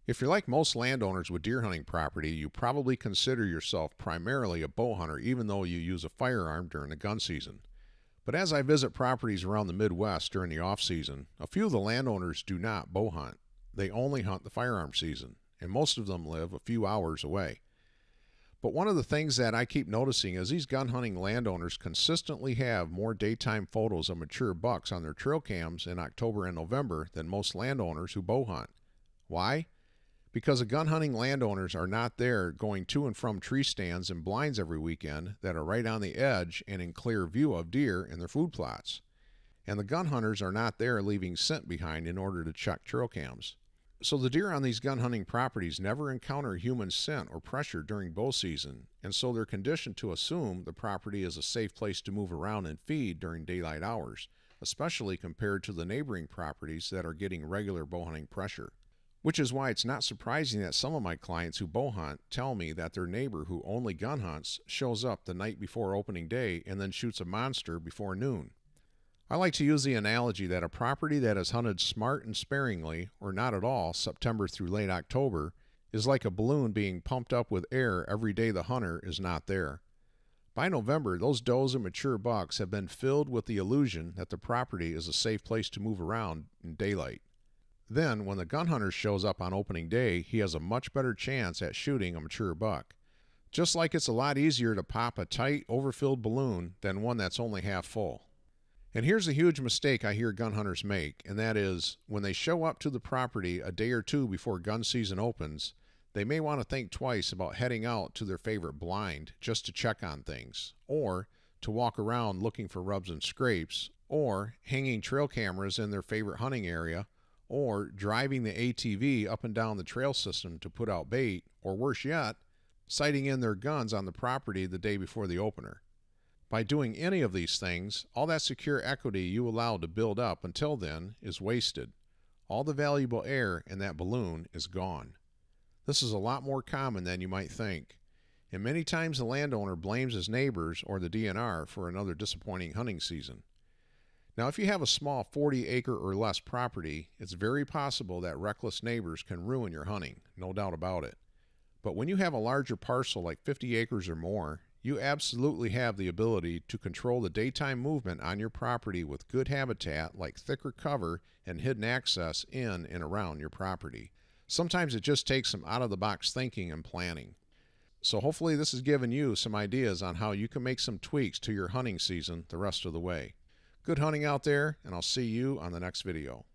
If you're like most landowners with deer hunting property, you probably consider yourself primarily a bow hunter even though you use a firearm during the gun season. But as I visit properties around the Midwest during the off season, a few of the landowners do not bow hunt. They only hunt the firearm season, and most of them live a few hours away. But one of the things that I keep noticing is these gun hunting landowners consistently have more daytime photos of mature bucks on their trail cams in October and November than most landowners who bow hunt. Why? Because the gun hunting landowners are not there going to and from tree stands and blinds every weekend that are right on the edge and in clear view of deer and their food plots. And the gun hunters are not there leaving scent behind in order to check trail cams. So the deer on these gun hunting properties never encounter human scent or pressure during bow season, and so they're conditioned to assume the property is a safe place to move around and feed during daylight hours, especially compared to the neighboring properties that are getting regular bow hunting pressure. Which is why it's not surprising that some of my clients who bow hunt tell me that their neighbor who only gun hunts shows up the night before opening day and then shoots a monster before noon. I like to use the analogy that a property that is hunted smart and sparingly, or not at all, September through late October, is like a balloon being pumped up with air every day the hunter is not there. By November, those does and mature bucks have been filled with the illusion that the property is a safe place to move around in daylight. Then, when the gun hunter shows up on opening day, he has a much better chance at shooting a mature buck. Just like it's a lot easier to pop a tight, overfilled balloon than one that's only half full. And here's a huge mistake I hear gun hunters make, and that is, when they show up to the property a day or two before gun season opens, they may want to think twice about heading out to their favorite blind just to check on things, or to walk around looking for rubs and scrapes, or hanging trail cameras in their favorite hunting area, or driving the ATV up and down the trail system to put out bait, or worse yet, sighting in their guns on the property the day before the opener. By doing any of these things, all that secure equity you allowed to build up until then is wasted. All the valuable air in that balloon is gone. This is a lot more common than you might think, and many times the landowner blames his neighbors or the DNR for another disappointing hunting season. Now, if you have a small 40-acre or less property, it's very possible that reckless neighbors can ruin your hunting, no doubt about it. But when you have a larger parcel like 50 acres or more, you absolutely have the ability to control the daytime movement on your property with good habitat like thicker cover and hidden access in and around your property. Sometimes it just takes some out-of-the-box thinking and planning. So hopefully this has given you some ideas on how you can make some tweaks to your hunting season the rest of the way. Good hunting out there, and I'll see you on the next video.